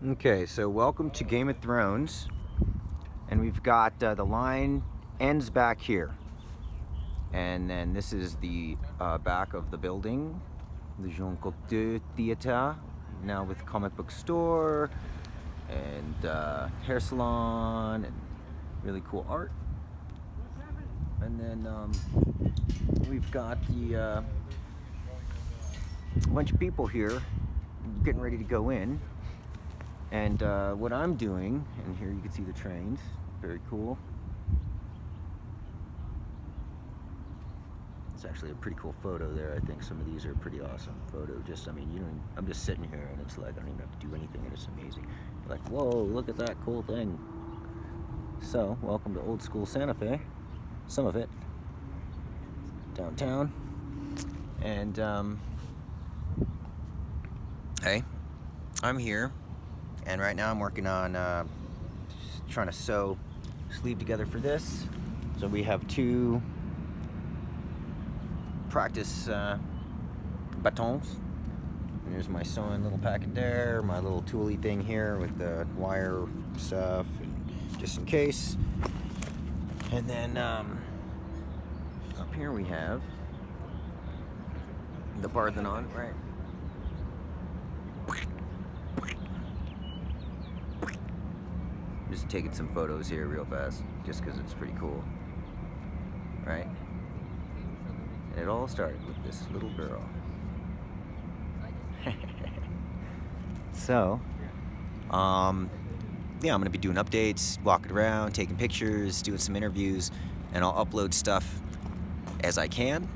Okay, so welcome to Game of Thrones, and we've got the line ends back here, and then this is the back of the building, the cocteau theater, now with comic book store and hair salon and really cool art. And then we've got the a bunch of people here getting ready to go in. And what I'm doing, and here you can see the trains, very cool. It's actually a pretty cool photo there. I think some of these are pretty awesome photo. I'm just sitting here and it's like I don't even have to do anything and it's amazing. You're like, whoa, look at that cool thing. So, welcome to old school Santa Fe. Some of it. Downtown. And, hey, I'm here. And right now I'm working on trying to sew sleeve together for this. So we have two practice batons. And here's my sewing little packet there, my little tooly thing here with the wire stuff, and just in case. And then up here we have the Parthenon, right? Just taking some photos here real fast, just because it's pretty cool, right? And it all started with this little girl. So, yeah, I'm gonna be doing updates, walking around, taking pictures, doing some interviews, and I'll upload stuff as I can.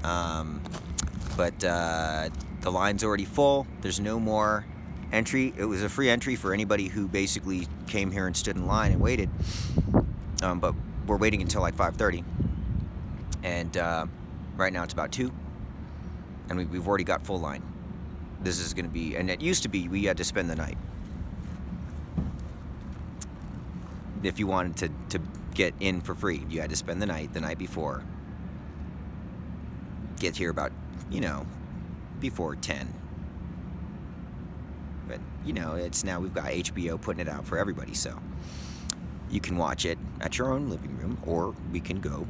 But the line's already full. There's no more entry. It was a free entry for anybody who basically came here and stood in line and waited. But we're waiting until like 5:30, and right now it's about 2, and we've already got full line. This is going to be, and it used to be we had to spend the night. If you wanted to get in for free, you had to spend the night before. Get here about, before 10. But, it's now we've got HBO putting it out for everybody, so you can watch it at your own living room, or we can go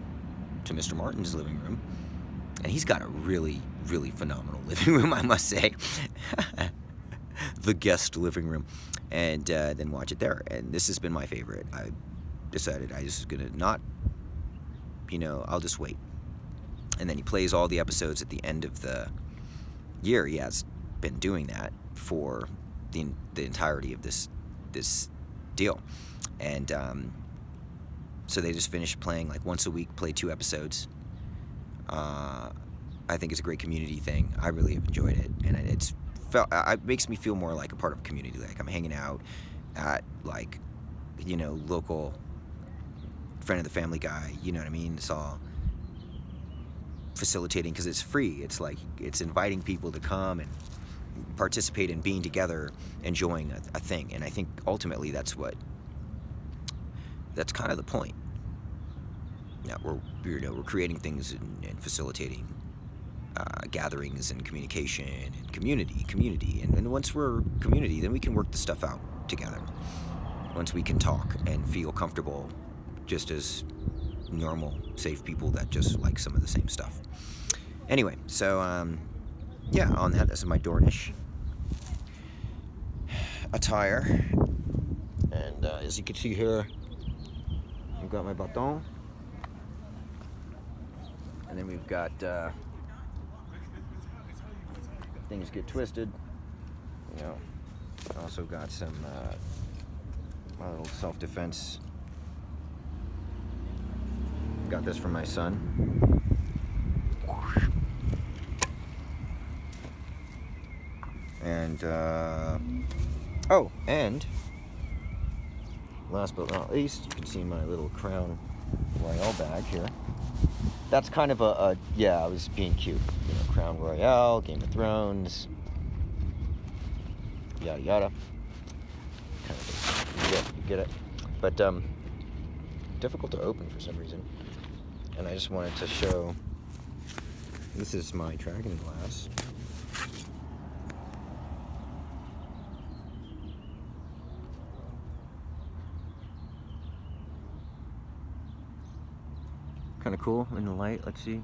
to Mr. Martin's living room. And he's got a really, really phenomenal living room, I must say. The guest living room. And then watch it there. And this has been my favorite. I decided I was going to not, I'll just wait. And then he plays all the episodes at the end of the year. He has been doing that for the entirety of this deal. And so they just finished playing like once a week, play 2 episodes. I think it's a great community thing. I really have enjoyed it, and it makes me feel more like a part of a community. Like I'm hanging out at local friend of the family guy. You know what I mean? It's all facilitating because it's free. It's like it's inviting people to come and participate in being together, enjoying a thing. And I think ultimately that's kind of the point. Yeah, we're creating things and facilitating gatherings and communication and community. And once we're community, then we can work the stuff out together. Once we can talk and feel comfortable just as normal, safe people that just like some of the same stuff. Anyway, so, on that, this is my Dornish attire. And as you can see here, I've got my baton. And then we've got things get twisted. Also got some my little self-defense. Got this from my son. And and last but not least, you can see my little Crown Royale bag here. That's kind of I was being cute. Crown Royale, Game of Thrones, yada yada. Kind of thing. You get it. But difficult to open for some reason. And I just wanted to show. This is my dragon glass. kind of cool in the light. Let's see.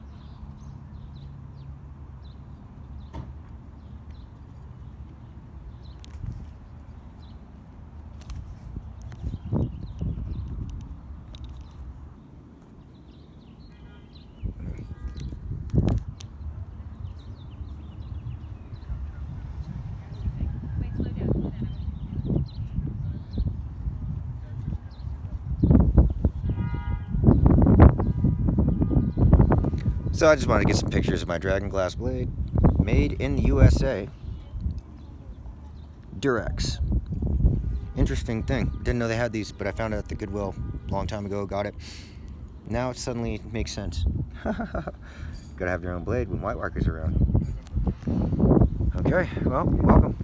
So I just wanted to get some pictures of my dragon glass blade, made in the USA. Durex. Interesting thing. Didn't know they had these, but I found it at the Goodwill a long time ago. Got it. Now it suddenly makes sense. Gotta have your own blade when white workers are around. Okay, well, welcome.